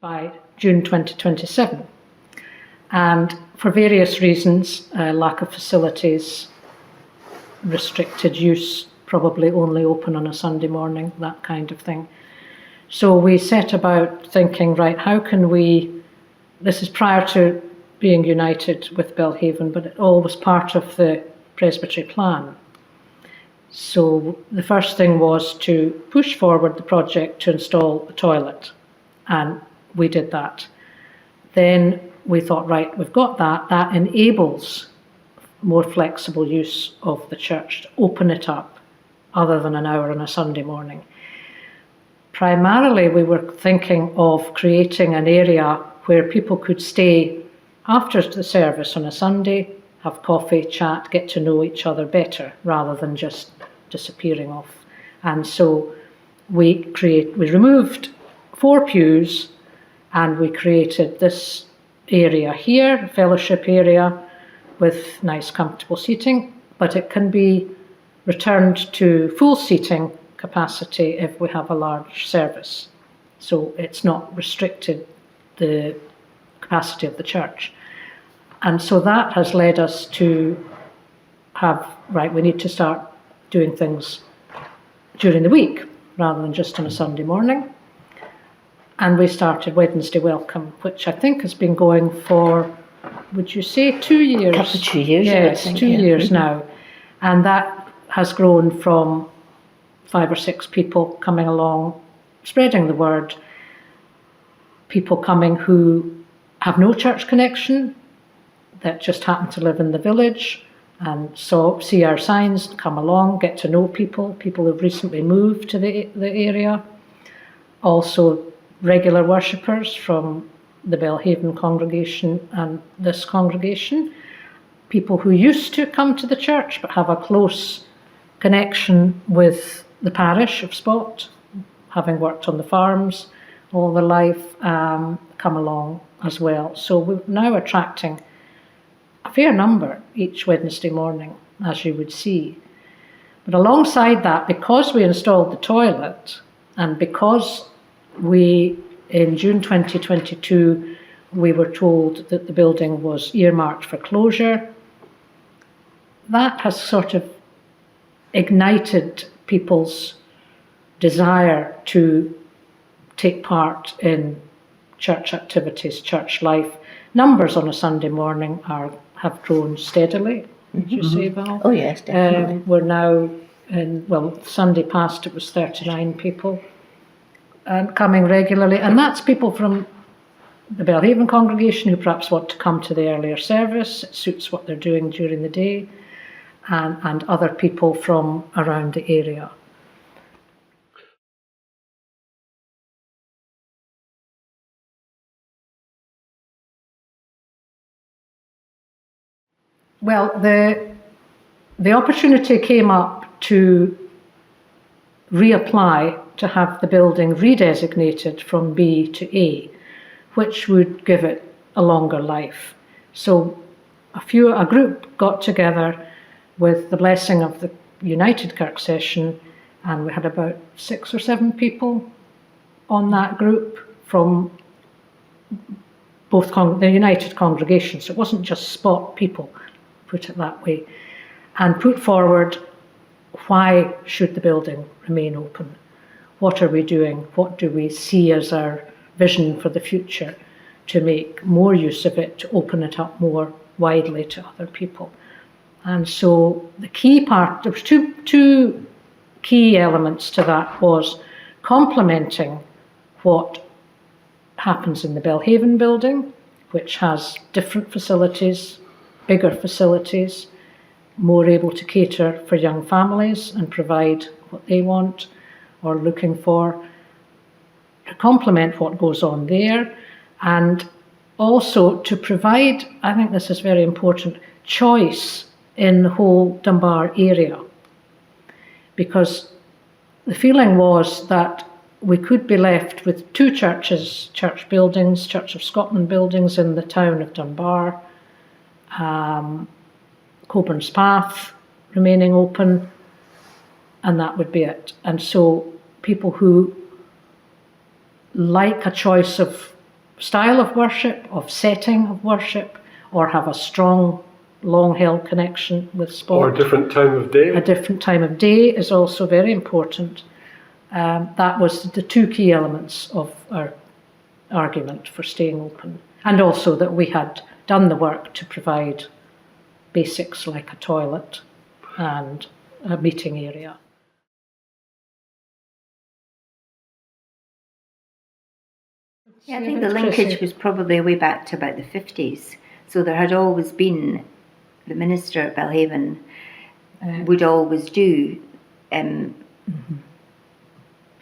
by June 2027. And for various reasons, lack of facilities, restricted use, probably only open on a Sunday morning, that kind of thing. So we set about thinking, right, how can we, this is prior to being united with Belhaven, but it all was part of the presbytery plan. So the first thing was to push forward the project to install a toilet, and we did that. Then we thought, right, we've got that, that enables more flexible use of the church, to open it up other than an hour on a Sunday morning. Primarily, we were thinking of creating an area where people could stay after the service on a Sunday, have coffee, chat, get to know each other better, rather than just disappearing off. And so we removed 4 pews and we created this area here, fellowship area, with nice comfortable seating, but it can be returned to full seating capacity if we have a large service. So it's not restricted the capacity of the church. And so that has led us to have, right, we need to start doing things during the week rather than just on a Sunday morning. And we started Wednesday Welcome, which I think has been going for, would you say, 2 years? A couple of 2 years. Yes, I think, 2 years now. And that has grown from 5 or 6 people coming along, spreading the word, people coming who have no church connection, that just happen to live in the village, and so see our signs, come along, get to know people who've recently moved to the area. Also regular worshippers from the Belhaven congregation and this congregation, people who used to come to the church but have a close connection with the parish of Spott, having worked on the farms all their life, come along as well. So we're now attracting a fair number each Wednesday morning, as you would see. But alongside that, because we installed the toilet, and because we, in June 2022, we were told that the building was earmarked for closure, that has sort of ignited people's desire to take part in church activities, church life. Numbers on a Sunday morning have grown steadily, would you say, Val? Oh yes, definitely. We're now Sunday past it was 39 people coming regularly, and that's people from the Belhaven congregation who perhaps want to come to the earlier service, it suits what they're doing during the day, and other people from around the area. Well, the opportunity came up to reapply to have the building redesignated from B to A, which would give it a longer life. So a group got together with the blessing of the United Kirk session, and we had about 6 or 7 people on that group from both the United congregations. It wasn't just Spott people, put it that way, and put forward, why should the building remain open? What are we doing? What do we see as our vision for the future to make more use of it, to open it up more widely to other people? And so the key part, there was two key elements to that, was complementing what happens in the Belhaven building, which has different facilities, bigger facilities, more able to cater for young families and provide what they want or looking for, to complement what goes on there, and also to provide, I think this is very important, choice in the whole Dunbar area. Because the feeling was that we could be left with 2 churches, church buildings, Church of Scotland buildings in the town of Dunbar, Coburn's Path remaining open, and that would be it. And so people who like a choice of style of worship, of setting of worship, or have a strong, long-held connection with Spott. Or a different time of day. A different time of day is also very important. That was the two key elements of our argument for staying open. And also that we had done the work to provide basics like a toilet and a meeting area. Yeah, I think the linkage was probably way back to about the 50s. So there had always been, the minister at Belhaven would always do the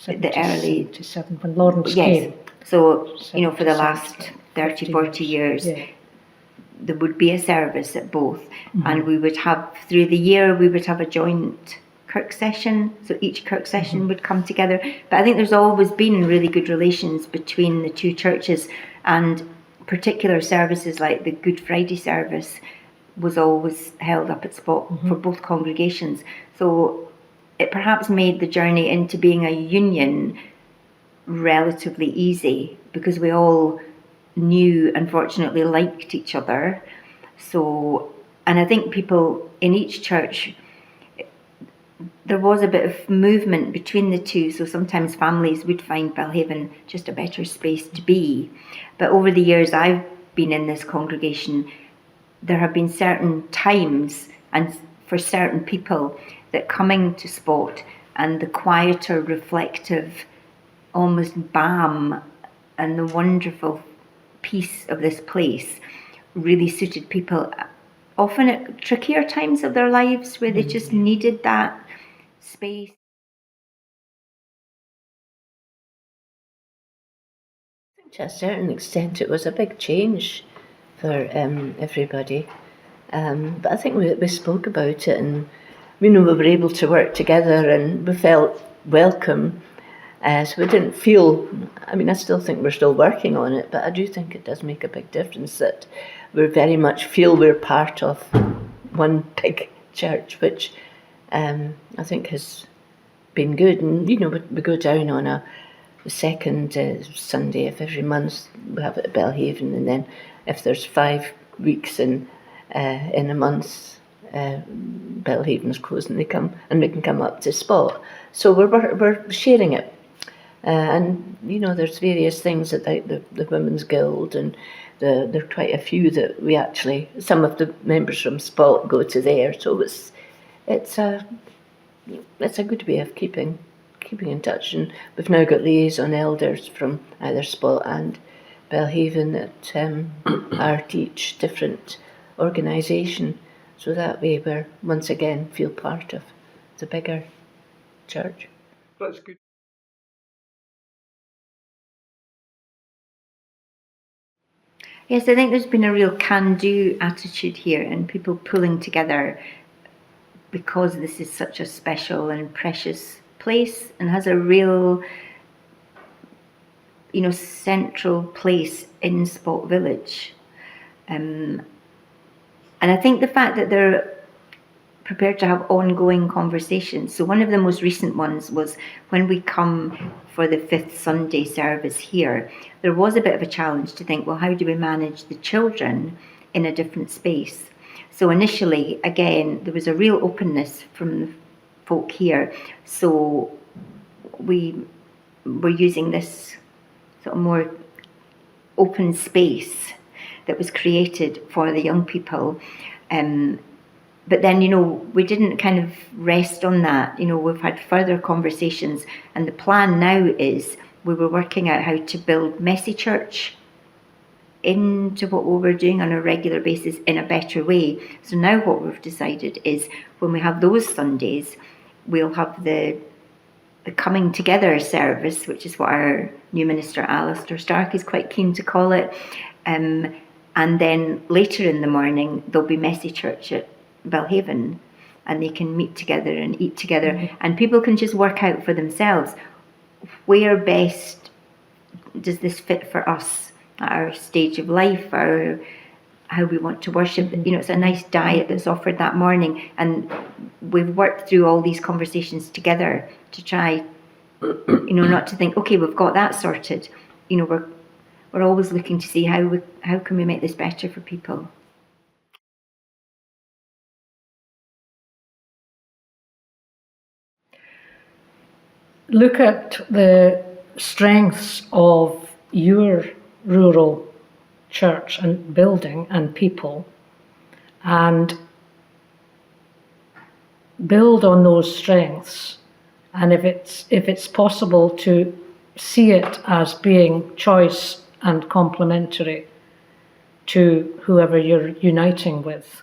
early... 77, when Lawrence yes. came. So, you know, for the last 30, 40 years, there would be a service at both. And we would have, through the year, we would have a joint Kirk session. So each Kirk session would come together. But I think there's always been really good relations between the two churches, and particular services like the Good Friday service was always held up at Spott for both congregations. So it perhaps made the journey into being a union relatively easy, because we all knew, unfortunately, liked each other. So, and I think people in each church, there was a bit of movement between the two. So sometimes families would find Belhaven just a better space to be. But over the years I've been in this congregation, there have been certain times and for certain people that coming to Spott and the quieter, reflective, almost balm and the wonderful peace of this place really suited people, often at trickier times of their lives where they just needed that space. To a certain extent, it was a big change for everybody. But I think we spoke about it, and we were able to work together, and we felt welcome. So we didn't feel, I still think we're still working on it, but I do think it does make a big difference that we very much feel we're part of one big church, which I think has been good. And, we go down on the second Sunday of every month. We have it at Belhaven, and then if there's 5 weeks in a month, Belhaven's closed, and we can come up to Spott. So we're sharing it. And there's various things that the Women's Guild, and there are quite a few that we actually, some of the members from Spott go to there. So it's a good way of keeping in touch. And we've now got liaison elders from either Spott and Belhaven that are each different organisation. So that way we're once again feel part of the bigger church. That's good. Yes, I think there's been a real can-do attitude here, and people pulling together because this is such a special and precious place and has a real, central place in Spott Village. And I think the fact that they're prepared to have ongoing conversations. So one of the most recent ones was when we come for the 5th Sunday service here, there was a bit of a challenge to think, well, how do we manage the children in a different space? So initially, again, there was a real openness from the folk here. So we were using this sort of more open space that was created for the young people. But then, we didn't kind of rest on that. We've had further conversations, and the plan now is we were working out how to build Messy Church into what we were doing on a regular basis in a better way. So now what we've decided is when we have those Sundays, we'll have the coming together service, which is what our new minister, Alistair Stark, is quite keen to call it. And then later in the morning, there'll be Messy Church at Belhaven, and they can meet together and eat together, and people can just work out for themselves where best does this fit for us at our stage of life, or how we want to worship. It's a nice diet that's offered that morning, and we've worked through all these conversations together to try, not to think, okay, we've got that sorted. we're always looking to see how can we make this better for people. Look at the strengths of your rural church and building and people, and build on those strengths. And if it's possible to see it as being choice and complementary to whoever you're uniting with.